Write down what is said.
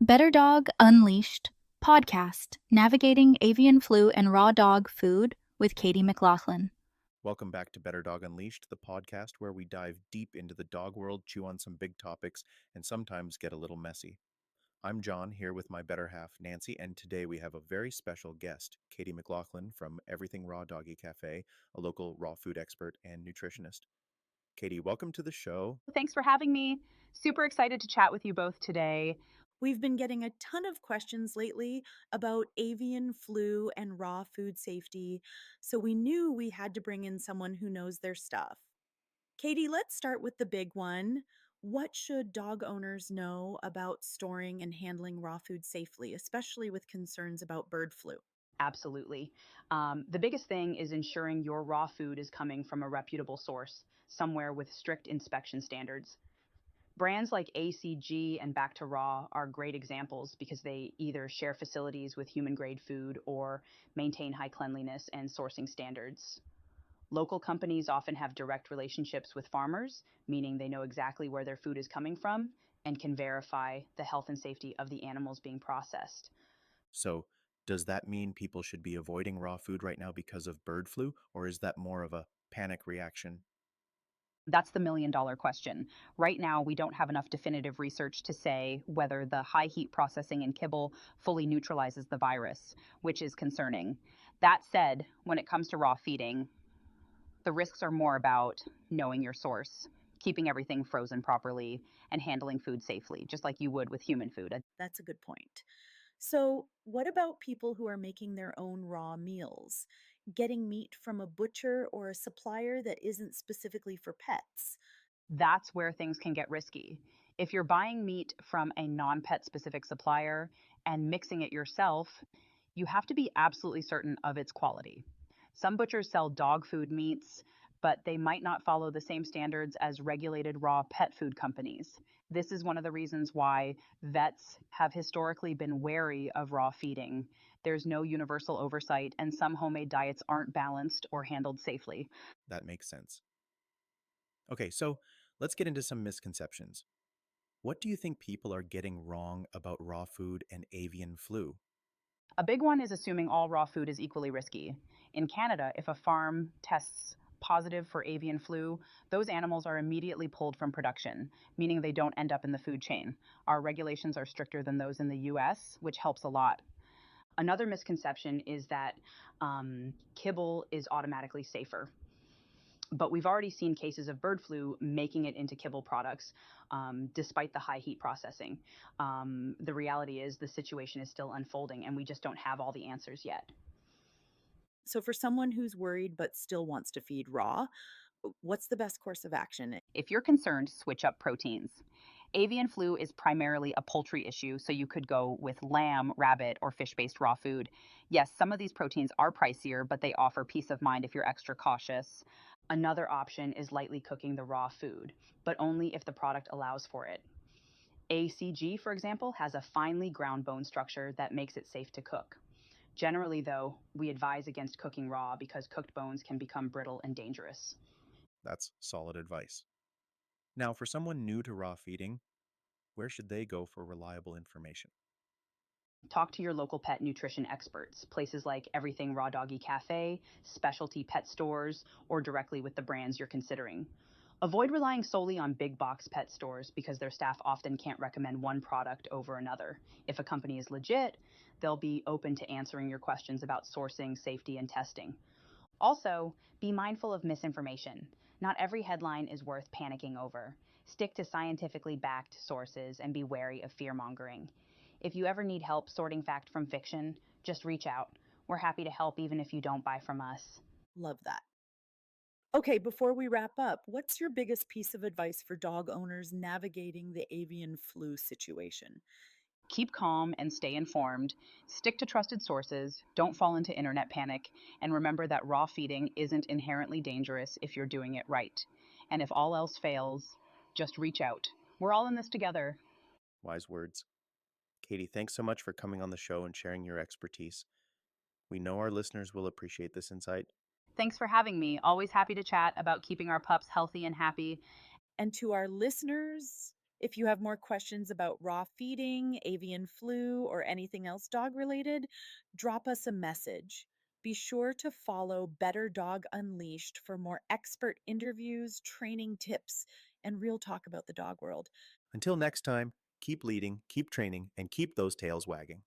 BetterDog Unleashed Podcast, Navigating Avian Flu and Raw Dog Food with Katy McLaughlin. Welcome back to BetterDog Unleashed, the podcast where we dive deep into the dog world, chew on some big topics, and sometimes get a little messy. I'm John, here with my better half, Nancy, and today we have a very special guest, Katy McLaughlin from Everything Raw Doggie Café, a local raw food expert and nutritionist. Katy, welcome to the show. Thanks for having me. Super excited to chat with you both today. We've been getting a ton of questions lately about avian flu and raw food safety, so we knew we had to bring in someone who knows their stuff. Katy, let's start with the big one. What should dog owners know about storing and handling raw food safely, especially with concerns about bird flu? Absolutely. The biggest thing is ensuring your raw food is coming from a reputable source, somewhere with strict inspection standards. Brands like ACG and Back to Raw are great examples because they either share facilities with human grade food or maintain high cleanliness and sourcing standards. Local companies often have direct relationships with farmers, meaning they know exactly where their food is coming from and can verify the health and safety of the animals being processed. So, does that mean people should be avoiding raw food right now because of bird flu, or is that more of a panic reaction? That's the $1 million question. Right now, we don't have enough definitive research to say whether the high heat processing in kibble fully neutralizes the virus, which is concerning. That said, when it comes to raw feeding, the risks are more about knowing your source, keeping everything frozen properly, and handling food safely, just like you would with human food. That's a good point. So, what about people who are making their own raw meals? Getting meat from a butcher or a supplier that isn't specifically for pets? That's where things can get risky. If you're buying meat from a non pet specific supplier and mixing it yourself, you have to be absolutely certain of its quality. Some butchers sell dog food meats, but they might not follow the same standards as regulated raw pet food companies. This is one of the reasons why vets have historically been wary of raw feeding. There's no universal oversight, and some homemade diets aren't balanced or handled safely. That makes sense. Okay, so let's get into some misconceptions. What do you think people are getting wrong about raw food and avian flu? A big one is assuming all raw food is equally risky. In Canada, if a farm tests positive for avian flu, those animals are immediately pulled from production, meaning they don't end up in the food chain. Our regulations are stricter than those in the US, which helps a lot. Another misconception is that kibble is automatically safer. But we've already seen cases of bird flu making it into kibble products despite the high heat processing. The reality is the situation is still unfolding and we just don't have all the answers yet. So, for someone who's worried but still wants to feed raw, what's the best course of action? If you're concerned, switch up proteins. Avian flu is primarily a poultry issue, so you could go with lamb, rabbit, or fish based raw food. Yes, some of these proteins are pricier, but they offer peace of mind if you're extra cautious. Another option is lightly cooking the raw food, but only if the product allows for it. ACG, for example, has a finely ground bone structure that makes it safe to cook. Generally, though, we advise against cooking raw because cooked bones can become brittle and dangerous. That's solid advice. Now, for someone new to raw feeding, where should they go for reliable information? Talk to your local pet nutrition experts, places like Everything Raw Doggie Café, specialty pet stores, or directly with the brands you're considering. Avoid relying solely on big box pet stores because their staff often can't recommend one product over another. If a company is legit, they'll be open to answering your questions about sourcing, safety, and testing. Also, be mindful of misinformation. Not every headline is worth panicking over. Stick to scientifically backed sources and be wary of fear mongering. If you ever need help sorting fact from fiction, just reach out. We're happy to help even if you don't buy from us. Love that. Okay, before we wrap up, what's your biggest piece of advice for dog owners navigating the avian flu situation? Keep calm and stay informed. Stick to trusted sources. Don't fall into internet panic. And remember that raw feeding isn't inherently dangerous if you're doing it right. And if all else fails, just reach out. We're all in this together. Wise words. Katy, thanks so much for coming on the show and sharing your expertise. We know our listeners will appreciate this insight. Thanks for having me. Always happy to chat about keeping our pups healthy and happy. And to our listeners, If you have more questions about raw feeding, avian flu, or anything else dog related, drop us a message. Be sure to follow Better Dog Unleashed for more expert interviews, training tips, and real talk about the dog world. Until next time, keep leading, keep training, and keep those tails wagging.